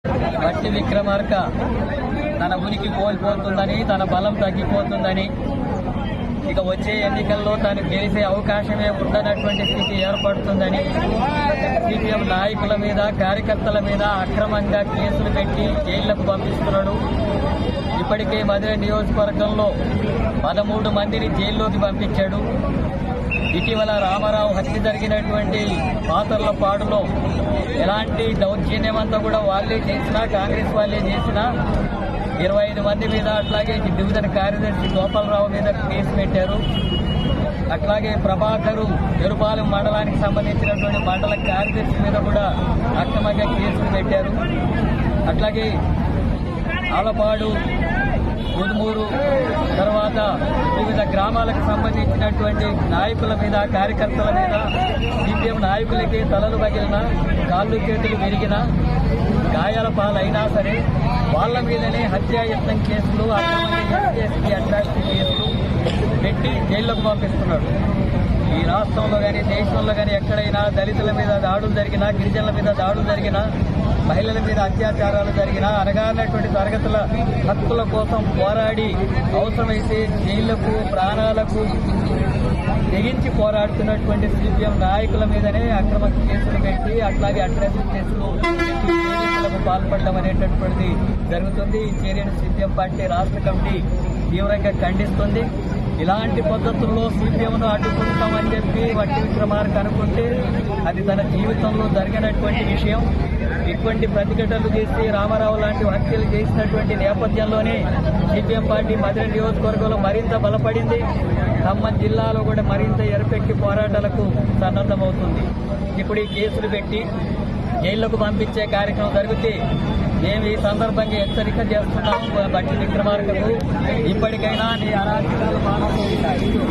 బట్టి విక్రమార్క తన ఉనికి కోల్పోతుందని, తన బలం తగ్గిపోతుందని, ఇక వచ్చే ఎన్నికల్లో తాను గెలిచే అవకాశమే ఉండనటువంటి స్థితి ఏర్పడుతుందని సిపిఎం నాయకుల మీద, కార్యకర్తల మీద అక్రమంగా కేసులు పెట్టి జైళ్లకు పంపిస్తున్నాడు. ఇప్పటికే మధుర నియోజకవర్గంలో 13 మందిని జైల్లోకి పంపించాడు. ఇటీవల రామారావు హత్య జరిగినటువంటి పాతర్లపాడులో ఎలాంటి దౌర్జన్యమంతా కూడా వాళ్ళే చేసినా, కాంగ్రెస్ వాళ్ళే చేసినా 25 మంది మీద, అట్లాగే డివిజన్ కార్యదర్శి గోపాలరావు మీద కేసు పెట్టారు. అట్లాగే ప్రభాకరు ఎరుపాలెం మండలానికి సంబంధించినటువంటి మండల కార్యదర్శి మీద కూడా అక్రమంగా కేసులు పెట్టారు. అట్లాగే ఆలపాడు, ముదుమూరు, తర్వాత వివిధ గ్రామాలకు సంబంధించినటువంటి నాయకుల మీద, కార్యకర్తల మీద, సిపిఎం నాయకులకి తలలు పగిలిన, కాళ్ళు చేతులు విరిగిన, గాయాల పాలైనా సరే వాళ్ళ మీదనే హత్యాయత్నం కేసులు, అక్రమంగా అట్రాసిటీ కేసులు పెట్టి జైల్లోకి పంపిస్తున్నాడు. ఈ రాష్ట్రంలో కానీ, దేశంలో కానీ ఎక్కడైనా దళితుల మీద దాడులు జరిగినా, గిరిజనుల మీద దాడులు జరిగినా, మహిళల మీద అత్యాచారాలు జరిగినా, అనగానటువంటి తరగతుల హక్కుల కోసం పోరాడి అవసరమైతే జైళ్లకు, ప్రాణాలకు తెగించి పోరాడుతున్నటువంటి సిపిఎం నాయకుల మీదనే అక్రమ కేసులు పెట్టి, అట్లాగే అట్రాసిటీ కేసులు పెట్టి పాల్పడడం అనేటటువంటిది జరుగుతుంది. ఈ చర్యను సిపిఎం పార్టీ రాష్ట్ర కమిటీ తీవ్రంగా ఖండిస్తుంది. ఇలాంటి పద్ధతుల్లో సిపిఎంను అడ్డుకుంటామని చెప్పి బట్టి విక్రమార్క అనుకుంటే అది తన జీవితంలో జరిగినటువంటి విషయం. ఇటువంటి ప్రతిఘటనలు చేసి రామారావు లాంటి హత్యలు చేసినటువంటి నేపథ్యంలోనే సిపిఎం పార్టీ మధుర నియోజకవర్గంలో మరింత బలపడింది. ఖమ్మం జిల్లాలో కూడా మరింత ఎరపెక్కి పోరాటాలకు సన్నద్ధమవుతుంది. ఇప్పుడు ఈ కేసులు పెట్టి జైళ్లకు పంపించే కార్యక్రమం జరిగితే మేము ఈ సందర్భంగా హెచ్చరిక చేస్తున్నాం. బట్టి విక్రమార్కకు ఇప్పటికైనా నీ అరాచకాలు మానవులు